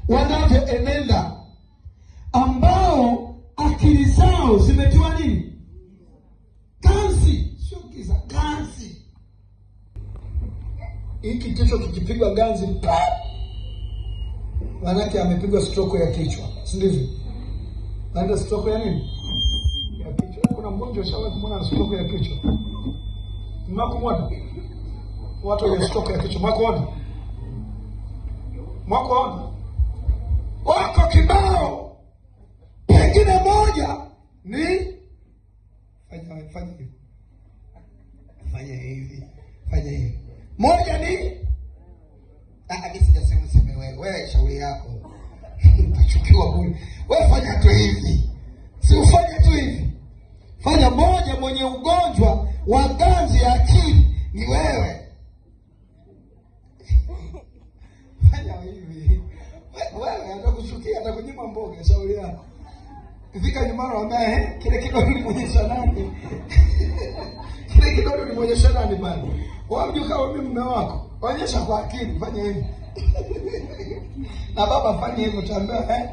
wanavyoenenda, ambao akili zao zimetiwa nini? Ganzi. Sio giza, ganzi. Hiki kichwa kikipigwa ganzi, manake amepigwa stroke ya kichwa, si ndivyo? Ndio stroke ya nini? Ya kichwa. Kuna mgonjwa shawahi kumwona stroke ya kichwa? Mnakumwona? Watu wenye stroke ya kichwa mnakuona? Mnakuona? Wako kibao. Pengine moja ni fanya hivi. Moja ni mimi sijasema sema wewe shauri yako. Utachukiwa bure. Wewe fanya tu hivi. Si ufanye tu hivi. Fanya moja. Mwenye ugonjwa wa ganzi ya akili ni wewe. Fanya hivi. Wewe atakushukia, atakunyima mboga, shauri yako. Kifika nyumbani waambie kile kidogo nimuonyesha nani? Kile kidogo nimuonyesha nani bana? Wewe mjukao mimi mume wako. Onyesha kwa akili, fanya hivi. Na baba fanya hivyo, utaambia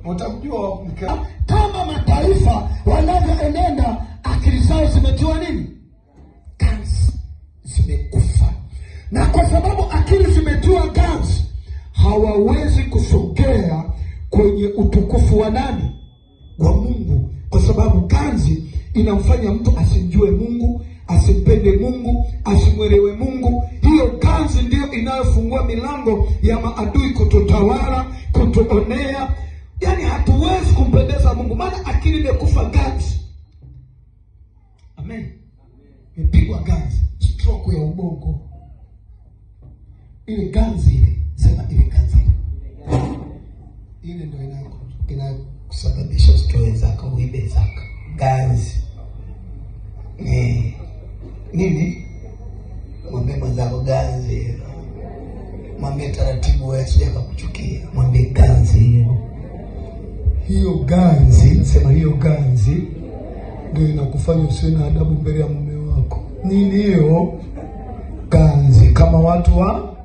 utamjua mke. Kama mataifa wanavyoenenda, akili zao zimetiwa nini? Ganzi. Zimekufa. Na kwa sababu akili zimetiwa ganzi, hawawezi kusogea kwenye utukufu wa nani? Wa Mungu. Kwa sababu ganzi inamfanya mtu asimjue Mungu, asimpende Mungu, asimwelewe Mungu. Hiyo ganzi ndio inayofungua milango ya maadui kutotawala, kutuonea. Yaani hatuwezi kumpendeza Mungu, maana akili imekufa ganzi. Amen. Imepigwa ganzi, stroke ya ubongo. Ile ganzi ile, sema ile ganzi ile ndio inakusababisha usitoe zaka, uibe zaka. Ganzi. Nini? Mwambie mwenzako ganzi. Mwambie taratibu, wewe sije kukuchukia. Mwambie ganzi. Hiyo ganzi, sema hiyo ganzi ndio inakufanya usiwe na adabu mbele ya mume wako. Nini hiyo ganzi? Kama watu wa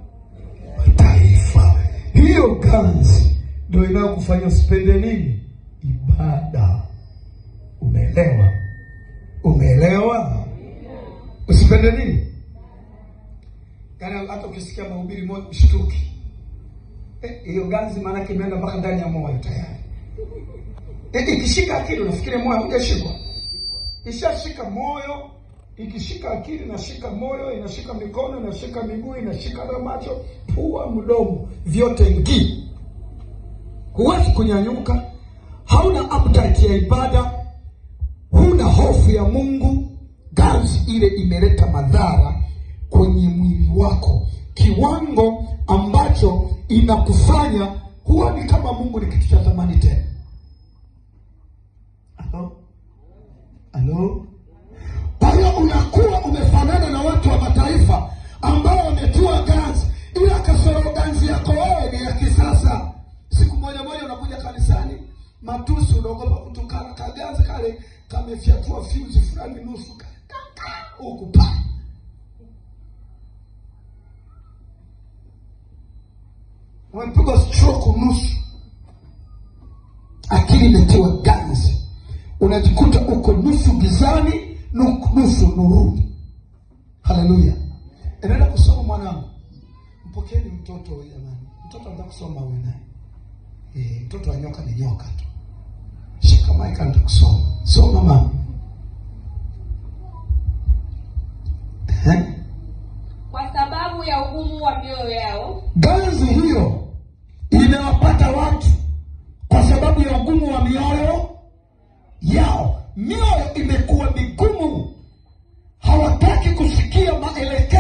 taifa. Hiyo ganzi ndio inakufanya usipende nini? Ibada. Umeelewa? Umeelewa? Usipende nini? Yaani hata ukisikia mahubiri moja mshtuki. Hiyo ganzi maana yake imeenda mpaka ndani ya moyo tayari. Ikishika akili unafikiri moyo hujashikwa. Ishashika moyo, ikishika akili inashika moyo, inashika mikono, inashika miguu, inashika na macho, pua, mdomo, vyote ngii. Huwezi kunyanyuka, hauna appetite ya ibada, huna hofu ya Mungu. Ganzi ile imeleta madhara kwenye mwili wako, kiwango ambacho inakufanya huoni kama Mungu ni kitu cha thamani tena. Halo? Kwa hiyo unakuwa umefanana na watu wa mataifa ambao wametiwa ganzi, ila kasoro ganzi yako wewe ni ya kisasa. Siku moja unakuja kanisani, matusi, unaogopa kutukana, kaganzi kale kamefyatua fuse fulani nusu huku pa. Wamepigwa stroke nusu. Akili imetiwa ganzi. Unajikuta uko nusu gizani, nusu nuruni. Haleluya. Endelea kusoma mwanangu. Mpokeeni mtoto jamani. Mtoto anataka kusoma wewe naye. Mtoto wa nyoka ni nyoka tu. Shika mic anataka kusoma. Soma mama. Kwa sababu ya ugumu wa mioyo yao. Ganzi hiyo imewapata watu kwa sababu ya ugumu wa mioyo yao. Mioyo imekuwa migumu, hawataki kusikia maelekezo.